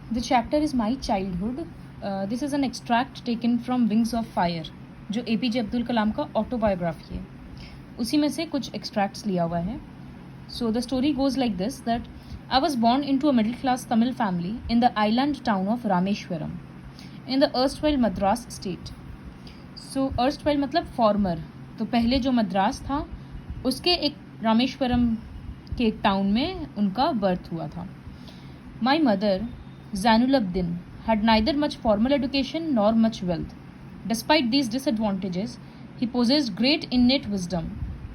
The chapter is My Childhood. This is an extract taken from Wings of Fire, जो APJ Abdul Kalam का autobiography है, उसी में से कुछ extracts लिया हुआ है. So the story goes like this, that I was born into a middle class Tamil family in the island town of Rameshwaram in the erstwhile Madras state. So erstwhile मतलब former, तो पहले जो मद्रास था उसके एक रामेश्वरम के एक टाउन में उनका बर्थ हुआ था. My mother, Zainul-Abdin, had neither much formal education nor much wealth. Despite these disadvantages, he possessed great innate wisdom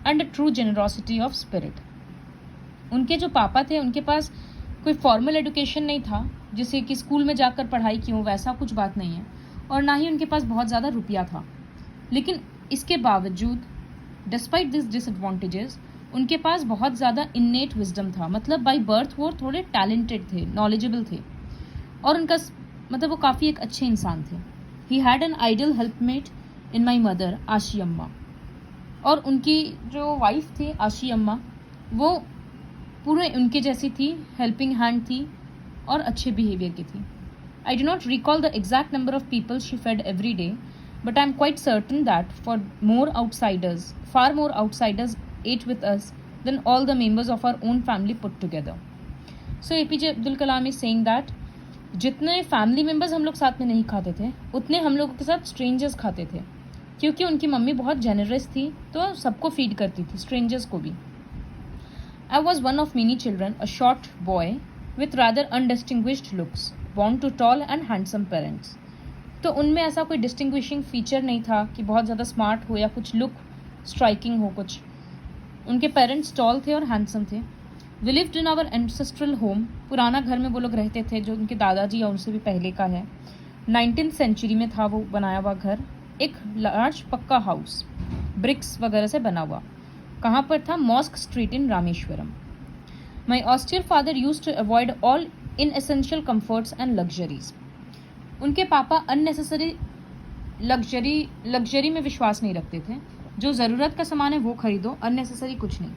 and a true generosity of spirit. उनके जो पापा थे उनके पास कोई फॉर्मल एजुकेशन नहीं था, जिसे कि स्कूल में जाकर पढ़ाई की हो, वैसा कुछ बात नहीं है, और ना ही उनके पास बहुत ज़्यादा रुपया था. लेकिन इसके बावजूद डिस्पाइट दिस डिसएडवांटेजेस उनके पास बहुत ज़्यादा इन्नेट विजडम था. मतलब बाय बर्थ वो थोड़े टैलेंटेड थे, नॉलेजेबल थे, और उनका मतलब वो काफ़ी एक अच्छे इंसान थे. He had an ideal helpmate in my mother Ashiamma, और उनकी जो वाइफ थी आशी अम्मा वो पूरे उनके जैसी थी, हेल्पिंग हैंड थी और अच्छे बिहेवियर की थी. I do not recall the exact number of people she fed every day, but I am quite certain that far more outsiders ate with us than all the members of our own family put together. So APJ Abdul Kalam is saying that जितने family members हम लोग साथ में नहीं खाते थे उतने हम लोगों के साथ स्ट्रेंजर्स खाते थे, क्योंकि उनकी मम्मी बहुत जेनरस थी तो सबको फीड करती थी, स्ट्रेंजर्स को भी. I was one of many children, a short boy with rather undistinguished looks, born to tall and handsome parents. तो उनमें ऐसा कोई डिस्टिंग्विशिंग फीचर नहीं था कि बहुत ज़्यादा स्मार्ट हो या कुछ लुक स्ट्राइकिंग हो कुछ. उनके पेरेंट्स टॉल थे और हैंडसम थे. We lived in our ancestral home, पुराना घर में वो लोग रहते थे जो उनके दादाजी या उनसे भी पहले का है. 19th सेंचुरी में था वो बनाया हुआ घर, एक लार्ज पक्का हाउस ब्रिक्स वगैरह से बना हुआ. कहाँ पर था? Mosque street in Rameswaram. My austere father used to avoid all inessential comforts and luxuries. उनके पापा अननेसेसरी लग्जरी में विश्वास नहीं रखते थे. जो ज़रूरत का सामान है वो खरीदो, अननेसेसरी कुछ नहीं.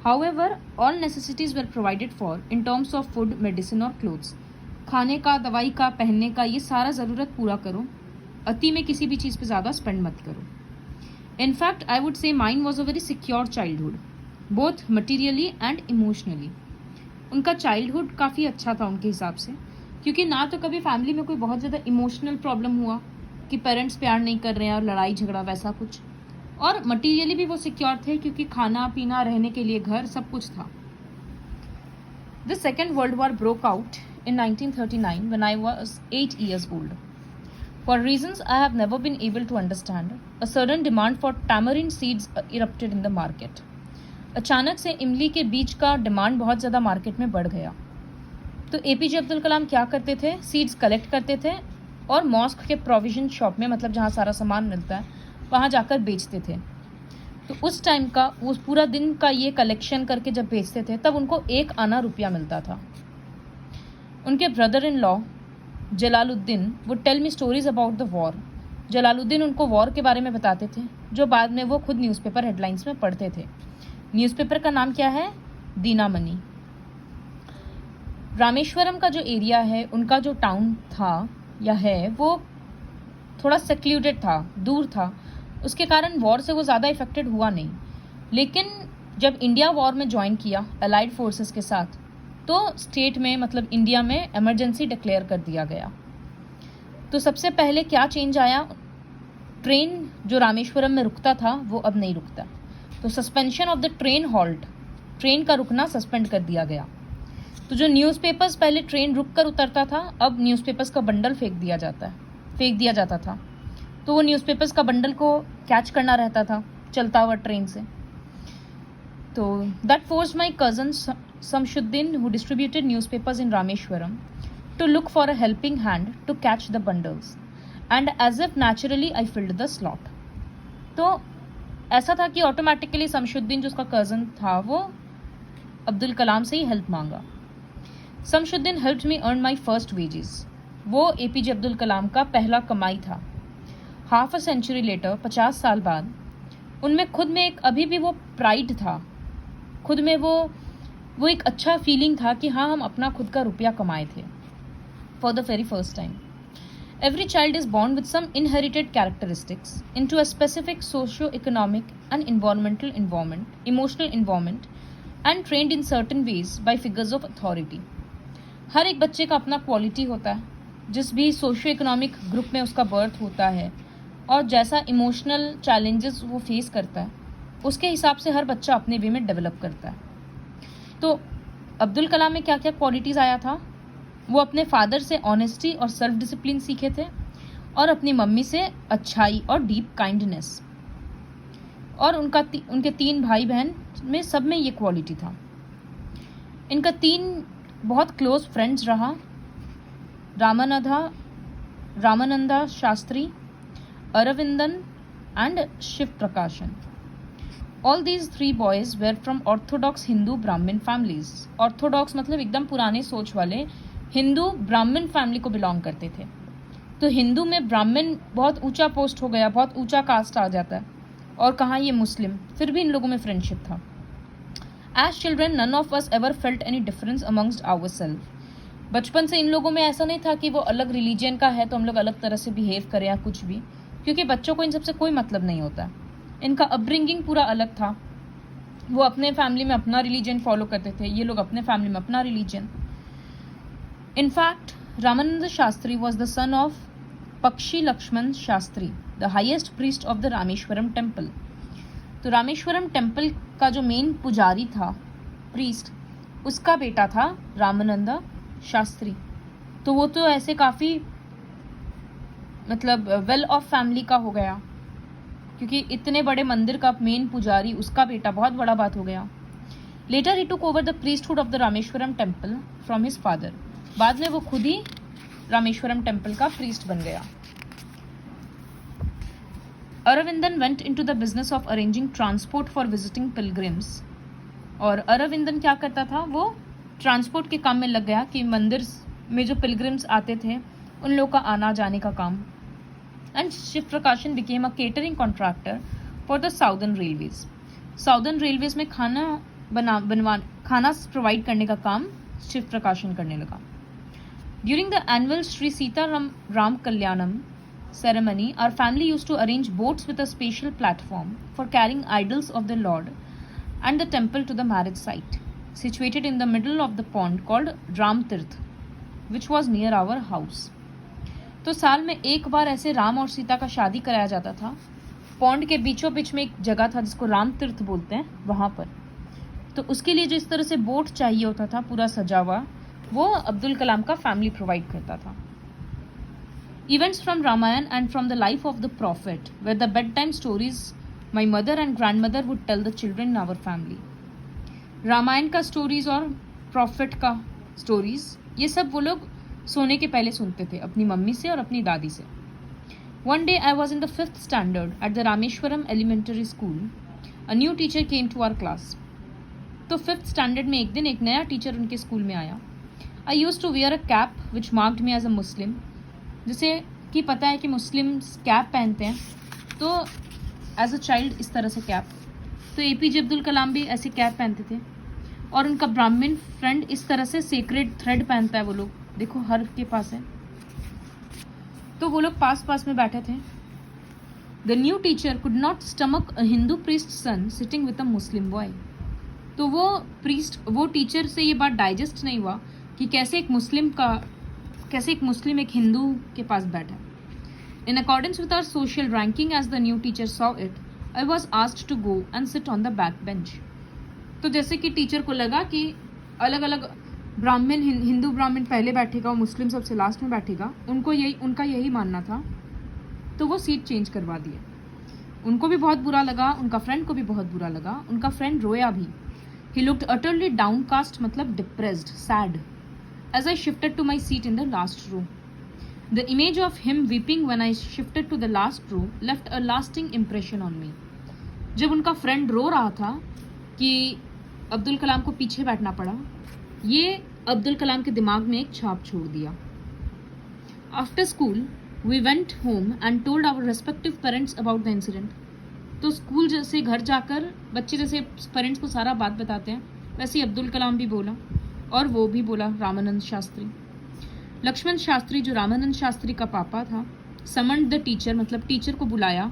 However all necessities were provided for in terms of food, medicine और क्लोथ्स. खाने का, दवाई का, पहनने का, ये सारा ज़रूरत पूरा करो. अति में किसी भी चीज़ पे ज़्यादा स्पेंड मत करो. In fact I would say mine was a very secure childhood, both materially and emotionally. उनका चाइल्डहुड काफ़ी अच्छा था उनके हिसाब से, क्योंकि ना तो कभी फैमिली में कोई बहुत ज़्यादा इमोशनल प्रॉब्लम हुआ कि पेरेंट्स प्यार नहीं कर रहे हैं और लड़ाई झगड़ा वैसा कुछ, और मटीरियली भी वो सिक्योर थे क्योंकि खाना पीना, रहने के लिए घर, सब कुछ था. The second world war broke out in 1939 when I was 8 years old. For reasons I have never been able to understand, a sudden demand for tamarind seeds erupted in the market. अचानक से इमली के बीज का demand बहुत ज़्यादा market में बढ़ गया. तो APJ अब्दुल कलाम क्या करते थे? सीड्स कलेक्ट करते थे और मॉस्क के प्रोविजन शॉप में, मतलब जहाँ सारा सामान मिलता है, वहाँ जाकर बेचते थे. तो उस टाइम का, उस पूरा दिन का ये कलेक्शन करके जब बेचते थे तब उनको 1 आना रुपया मिलता था. उनके brother in law Jalaluddin would tell me stories about the war. Jalaluddin उनको वॉर के बारे में बताते थे, जो बाद में वो खुद न्यूज़पेपर हेडलाइंस में पढ़ते थे. न्यूज़पेपर का नाम क्या है? दीनामणि. रामेश्वरम का जो एरिया है, उनका जो टाउन था या है, वो थोड़ा सेक्लूडेड था, दूर था. उसके कारण वॉर से वो ज़्यादा इफेक्टेड हुआ नहीं. लेकिन जब इंडिया वॉर में ज्वाइन किया अलाइड फोर्सेस के साथ, तो स्टेट में, मतलब इंडिया में, इमरजेंसी डिक्लेयर कर दिया गया. तो सबसे पहले क्या चेंज आया? ट्रेन जो रामेश्वरम में रुकता था वो अब नहीं रुकता. तो suspension of the train halt, train का रुकना सस्पेंड कर दिया गया. तो जो न्यूज़पेपर्स पहले ट्रेन रुक कर उतरता था, अब न्यूज़पेपर्स का बंडल फेंक दिया जाता था. तो वो न्यूज़पेपर्स का बंडल को कैच करना रहता था चलता हुआ ट्रेन से. तो that forced my cousin Shamsuddin, who distributed newspapers in Rameswaram, to look for a helping hand to catch the bundles, and as if naturally I filled the slot. तो ऐसा था कि ऑटोमेटिकली शमशुद्दीन, जो उसका कज़न था, वो अब्दुल कलाम से ही हेल्प मांगा. Shamsuddin helped me earn my first wages. वो APJ अब्दुल कलाम का पहला कमाई था. हाफ अ सेंचुरी लेटर, 50 साल बाद, उनमें खुद में एक अभी भी वो प्राइड था, खुद में वो एक अच्छा फीलिंग था कि हाँ, हम अपना खुद का रुपया कमाए थे. for the very first time. Every child is born with some inherited characteristics into a specific socio-economic and emotional environment, and trained in certain ways by figures of authority. हर एक बच्चे का अपना क्वालिटी होता है, जिस भी सोशियो इकोनॉमिक ग्रुप में उसका बर्थ होता है और जैसा इमोशनल चैलेंजेस वो फेस करता है, उसके हिसाब से हर बच्चा अपने वे में डेवलप करता है. तो अब्दुल कलाम में क्या क्या क्वालिटीज़ आया था? वो अपने फादर से ऑनेस्टी और सेल्फ डिसिप्लिन सीखे थे, और अपनी मम्मी से अच्छाई और डीप काइंडनेस. और उनके 3 भाई बहन में सब में ये क्वालिटी था. इनका 3 बहुत क्लोज फ्रेंड्स रहा, रामानंदा शास्त्री, अरविंदन एंड शिव प्रकाशन. All these 3 boys were from orthodox Hindu Brahmin families. Orthodox मतलब एकदम पुराने सोच वाले हिंदू ब्राह्मण फैमिली को बिलोंग करते थे. तो हिंदू में ब्राह्मण बहुत ऊंचा पोस्ट हो गया, बहुत ऊंचा कास्ट आ जाता है, और कहाँ ये मुस्लिम. फिर भी इन लोगों में फ्रेंडशिप था. As children, none of us ever felt any difference amongst ourselves. बचपन से इन लोगों में ऐसा नहीं था कि वो अलग रिलीजन का है तो हम लोग अलग तरह से बिहेव करें या कुछ भी, क्योंकि बच्चों को इन सबसे कोई मतलब नहीं होता. इनका अपब्रिंगिंग पूरा अलग था. वो अपने फैमिली में अपना रिलीजन फॉलो करते थे, ये लोग अपने फैमिली में अपना religion. In fact Ramanand Shastri was the son of Pakshi Lakshmana Shastri, the highest priest of the Rameswaram temple. तो रामेश्वरम टेम्पल का जो मेन पुजारी था, प्रीस्ट, उसका बेटा था रामानंद शास्त्री. तो वो तो ऐसे काफ़ी मतलब वेल ऑफ फैमिली का हो गया, क्योंकि इतने बड़े मंदिर का मेन पुजारी उसका बेटा, बहुत बड़ा बात हो गया. Later he took over the priesthood of the Rameswaram temple from his father. बाद में वो खुद ही रामेश्वरम टेम्पल का प्रीस्ट बन गया. Aravindan went into the business of arranging transport for visiting pilgrims. और अरविंदन क्या करता था? वो ट्रांसपोर्ट के काम में लग गया कि मंदिर में जो पिलग्रिम्स आते थे उन लोगों का आना जाने का काम. And Shiv Prakashan became a catering contractor for the Southern Railways. Southern Railways में खाना प्रोवाइड करने का काम शिव प्रकाशन करने लगा. During the annual Sri Sita Ram Kalyanam ceremony, our family used to arrange boats with a special platform for carrying idols of the Lord and the temple to the marriage site, situated in the middle of the pond called Ram Tirth, which was near our house. तो साल में एक बार ऐसे राम और सीता का शादी कराया जाता था. पौंड के बीचों बीच में एक जगह था जिसको राम तीर्थ बोलते हैं, वहाँ पर. तो उसके लिए जो इस तरह से बोट चाहिए होता था पूरा सजा हुआ, वो अब्दुल कलाम का फैमिली प्रोवाइड करता था. Events from Ramayana and from the life of the prophet were the bedtime stories my mother and grandmother would tell the children in our family. Ramayana का स्टोरीज और प्रॉफिट का स्टोरीज, ये सब वो लोग सोने के पहले सुनते थे अपनी मम्मी से और अपनी दादी से. One day I was in the 5th standard at the Rameshwaram Elementary School. A new teacher came to our class. तो 5th standard में एक दिन एक नया टीचर उनके स्कूल में आया. I used to wear a cap which marked me as a Muslim. जिसे कि पता है कि मुस्लिम्स कैप पहनते हैं, तो एज अ चाइल्ड इस तरह से कैप. तो APJ अब्दुल कलाम भी ऐसे कैप पहनते थे. और उनका ब्राह्मण फ्रेंड इस तरह से सेक्रेड थ्रेड पहनता है. वो लोग देखो हर के पास है. तो वो लोग पास पास में बैठे थे. The new teacher could not stomach a Hindu priest son sitting with a Muslim boy. तो वो टीचर से ये बात डाइजेस्ट नहीं हुआ कि कैसे एक मुस्लिम एक हिंदू के पास बैठा. In accordance with our social ranking as the new teacher saw it, I was asked to go and sit on the back bench. तो जैसे कि टीचर को लगा कि अलग अलग ब्राह्मण, हिंदू ब्राह्मण पहले बैठेगा और मुस्लिम सबसे लास्ट में बैठेगा, उनका यही मानना था, तो वो सीट चेंज करवा दिए. उनको भी बहुत बुरा लगा, उनका फ्रेंड को भी बहुत बुरा लगा. उनका फ्रेंड रोया भी. ही लुक्ड अटरली डाउनकास्ट, मतलब depressed, sad, as I shifted to my seat in the last row. The image of him weeping when I shifted to the last row left a lasting impression on me. जब उनका friend रो रहा था कि अब्दुल कलाम को पीछे बैठना पड़ा, ये अब्दुल कलाम के दिमाग में एक छाप छोड़ दिया. After school we went home and told our respective parents about the incident. तो स्कूल जैसे घर जाकर बच्चे जैसे पेरेंट्स को सारा बात बताते हैं, वैसे ही अब्दुल कलाम भी बोला, और वो भी बोला रामानंद शास्त्री. लक्ष्मण शास्त्री जो रामानंद शास्त्री का पापा था, समन्ड द टीचर मतलब टीचर को बुलाया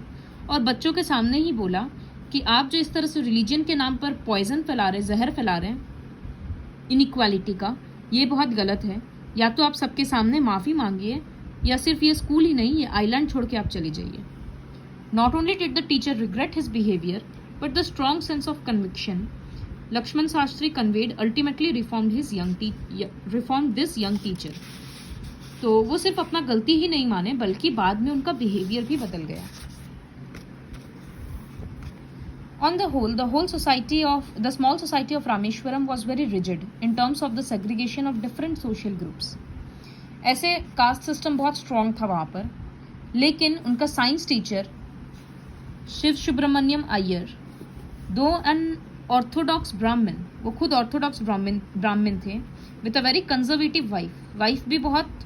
और बच्चों के सामने ही बोला कि आप जो इस तरह से रिलीजन के नाम पर पॉइजन फैला रहे, जहर फैला रहे हैं इनइक्वालिटी का, ये बहुत गलत है। या तो आप सबके सामने माफ़ी मांगिए या सिर्फ ये स्कूल ही नहीं, ये आइलैंड छोड़ के आप चले जाइए। Not only did the teacher regret his behaviour but the strong sense of conviction Laxman Shastri conveyed ultimately reform this young teacher. तो वो सिर्फ अपना गलती ही नहीं माने बल्कि बाद में उनका बिहेवियर भी बदल गया। On the whole society of the small society of Rameshwaram was very rigid in terms of the segregation of different social groups. ऐसे कास्ट सिस्टम बहुत स्ट्रॉन्ग था वहाँ पर, लेकिन उनका साइंस टीचर शिव सुब्रमण्यम अय्यर, दो एन ऑर्थोडॉक्स ब्राह्मण, वो खुद ऑर्थोडॉक्स ब्राह्मण थे, with a very conservative wife भी बहुत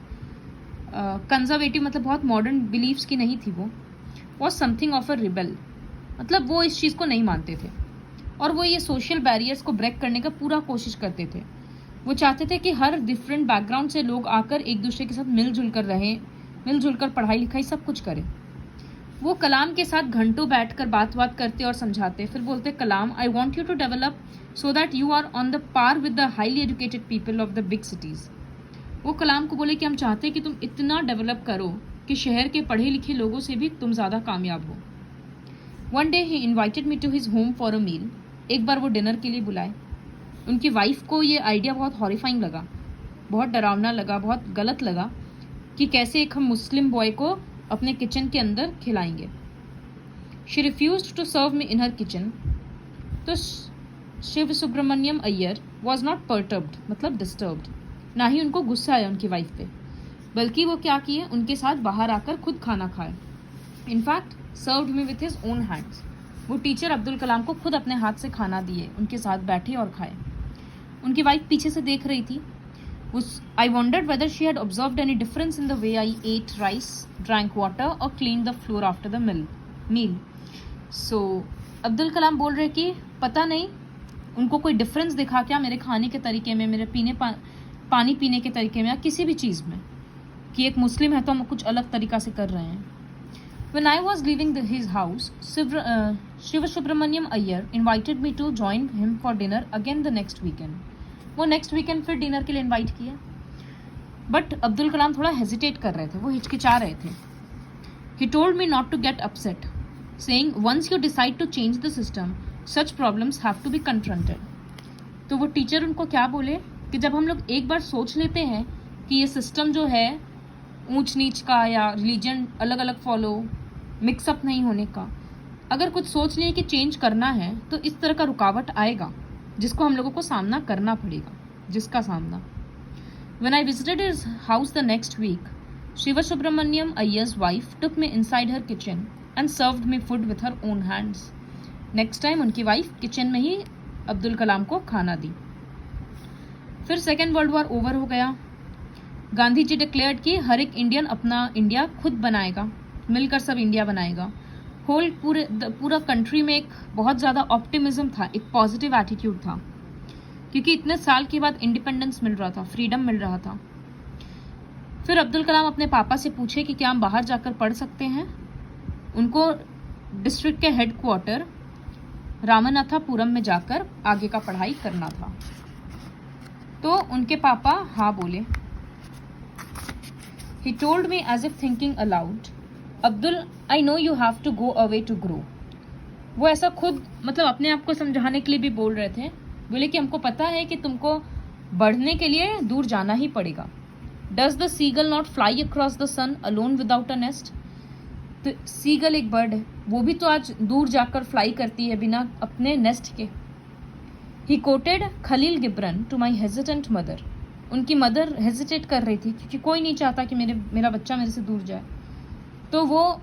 कंजर्वेटिव मतलब बहुत मॉडर्न बिलीव्स की नहीं थी, वो was something of a rebel, मतलब वो इस चीज़ को नहीं मानते थे और वो ये सोशल बैरियर्स को ब्रेक करने का पूरा कोशिश करते थे। वो चाहते थे कि हर डिफरेंट बैकग्राउंड से लोग आकर एक दूसरे के साथ मिलजुल कर रहें, मिलजुल कर पढ़ाई लिखाई सब कुछ करें। वो कलाम के साथ घंटों बैठकर बात करते और समझाते, फिर बोलते, Kalam, I want you to develop so that you are on the par with the highly educated people of the big cities. वो कलाम को बोले कि हम चाहते हैं कि तुम इतना डेवलप करो कि शहर के पढ़े लिखे लोगों से भी तुम ज़्यादा कामयाब हो। One day he invited me to his home for a meal. एक बार वो डिनर के लिए बुलाए। उनकी वाइफ को ये आइडिया बहुत हॉरिफाइंग लगा, बहुत डरावना लगा, बहुत गलत लगा कि कैसे एक हम मुस्लिम बॉय को अपने किचन के अंदर खिलाएंगे। She refused to serve me in her kitchen. तो Shiva Subramania Iyer was not perturbed मतलब डिस्टर्ब्ड, ना ही उनको गुस्सा आया उनकी वाइफ पे, बल्कि वो क्या किए, उनके साथ बाहर आकर खुद खाना खाए। In fact served me with his own hands. वो टीचर अब्दुल कलाम को खुद अपने हाथ से खाना दिए, उनके साथ बैठे और खाए। उनकी वाइफ पीछे से देख रही थी। I wondered whether she had observed any difference in the way I ate rice, drank water और clean the floor after the meal. So Abdul Kalam बोल रहे कि पता नहीं उनको कोई डिफरेंस दिखा क्या मेरे खाने के तरीके में, मेरे पानी पीने के तरीके में या किसी भी चीज़ में, कि एक मुस्लिम है तो हम कुछ अलग तरीका से कर रहे हैं। When I was leaving his house, Shiva Subramaniam Iyer invited me to join him for dinner again the next weekend. वो next weekend फिर डिनर के लिए इनवाइट किया, बट अब्दुल कलाम थोड़ा हेजिटेट कर रहे थे, वो हिचकिचा रहे थे। He told me not to get upset, saying once you decide to change the system, such problems have to be confronted. तो वो टीचर उनको क्या बोले कि जब हम लोग एक बार सोच लेते हैं कि ये सिस्टम जो है ऊंच नीच का या रिलीजन अलग अलग फॉलो, मिक्सअप नहीं होने का, अगर कुछ सोच लिए कि चेंज करना है तो इस तरह का रुकावट आएगा जिसको हम लोगों को सामना करना पड़ेगा, जिसका सामना। When I visited his house the next week, Shiva Subramaniam Iyer's wife took me inside her kitchen and served me food with her own hands. Next time उनकी वाइफ किचन में ही अब्दुल कलाम को खाना दी। फिर सेकेंड वर्ल्ड वॉर ओवर हो गया। Gandhi ji declared कि हर एक Indian अपना इंडिया खुद बनाएगा, मिलकर सब इंडिया बनाएगा। होल पूरा कंट्री में एक बहुत ज़्यादा ऑप्टिमिज्म था, एक पॉजिटिव एटीट्यूड था, क्योंकि इतने साल के बाद इंडिपेंडेंस मिल रहा था, फ्रीडम मिल रहा था। फिर अब्दुल कलाम अपने पापा से पूछे कि क्या हम बाहर जाकर पढ़ सकते हैं। उनको डिस्ट्रिक्ट के हेड क्वार्टर रामनाथापुरम में जाकर आगे का पढ़ाई करना था। तो उनके पापा हाँ बोले। He told me as if thinking aloud, Abdul, I know you have to go away to grow. वो ऐसा खुद मतलब अपने आप को समझाने के लिए भी बोल रहे थे। बोले कि हमको पता है कि तुमको बढ़ने के लिए दूर जाना ही पड़ेगा। Does the seagull not fly across the sun alone without a nest? तो सीगल एक बर्ड है, वो भी तो आज दूर जाकर फ्लाई करती है बिना अपने नेस्ट के। He quoted Khalil Gibran to my hesitant mother. उनकी मदर हेजिटेट कर रही थी क्योंकि कोई नहीं चाहता कि मेरा बच्चा मेरे से दूर जाए। तो वो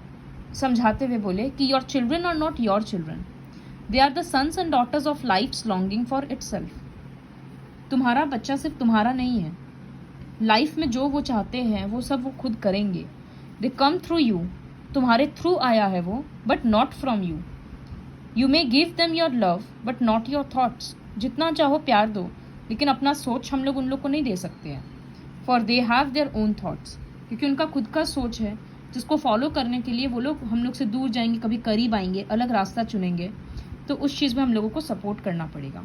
समझाते हुए बोले कि your children are not your children, they are the sons and daughters of life's longing for itself. तुम्हारा बच्चा सिर्फ तुम्हारा नहीं है, लाइफ में जो वो चाहते हैं वो सब वो खुद करेंगे। दे कम थ्रू यू, तुम्हारे थ्रू आया है वो, but not from you. You may give them your love but not your thoughts. जितना चाहो प्यार दो, लेकिन अपना सोच हम लोग उन लोग को नहीं दे सकते हैं। For they have their own thoughts, क्योंकि उनका खुद का सोच है जिसको फॉलो करने के लिए वो लोग हम लोग से दूर जाएंगे, कभी करीब आएंगे, अलग रास्ता चुनेंगे, तो उस चीज़ में हम लोगों को सपोर्ट करना पड़ेगा.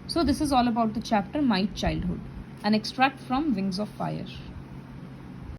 So this is all about the chapter my childhood, an extract from wings of fire.